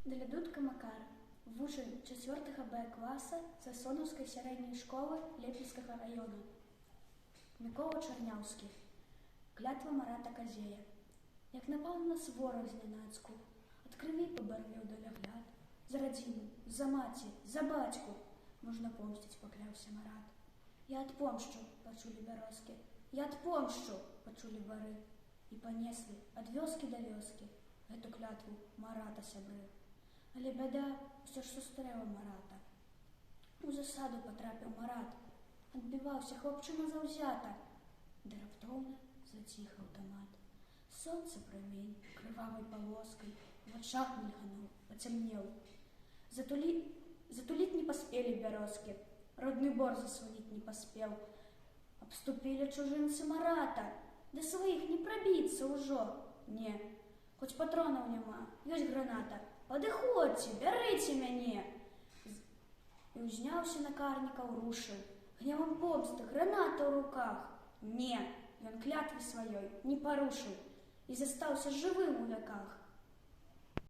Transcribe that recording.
Далядутка Макар, вучань 4 Б класа Сасонаўскай сярэдняй школы Лепельскага района. Мікола Чарняўскі. Клятва Марата Казея. Як напал на нас вораг знянацку, ад крыві пабарвеў далягляд. За радзіму, за маці, за бацьку можна помсціць, пакляўся Марат. Я адпомшчу, пачулі бярозкі, я адпомшчу, пачулі бары. І панеслі ад вёскі да вёскі гэту клятву Марата сябры. Але бяда ўсё ж сустрэла Марата. У засаду патрапіў Марат, адбіваўся хлопчына заўзята, ды раптоўна заціх аўтамат. Сонца прамень крывавай палоскай у вачах мільгануў, пацямнеў. Затуліць не паспелі бярозкі, родны бор засваніць не паспеў. Абступілі чужынцы Марата, да сваіх не прабіцца ўжо. Не, хоць патронаў няма, ёсць граната. Падыходзьце, бярыце мяне. І ўзняўся на карнікаў, рушыў. Гневам помсты, граната ў руках. Не, ён клятвы сваёй не парушыў і застаўся жывым у вяках.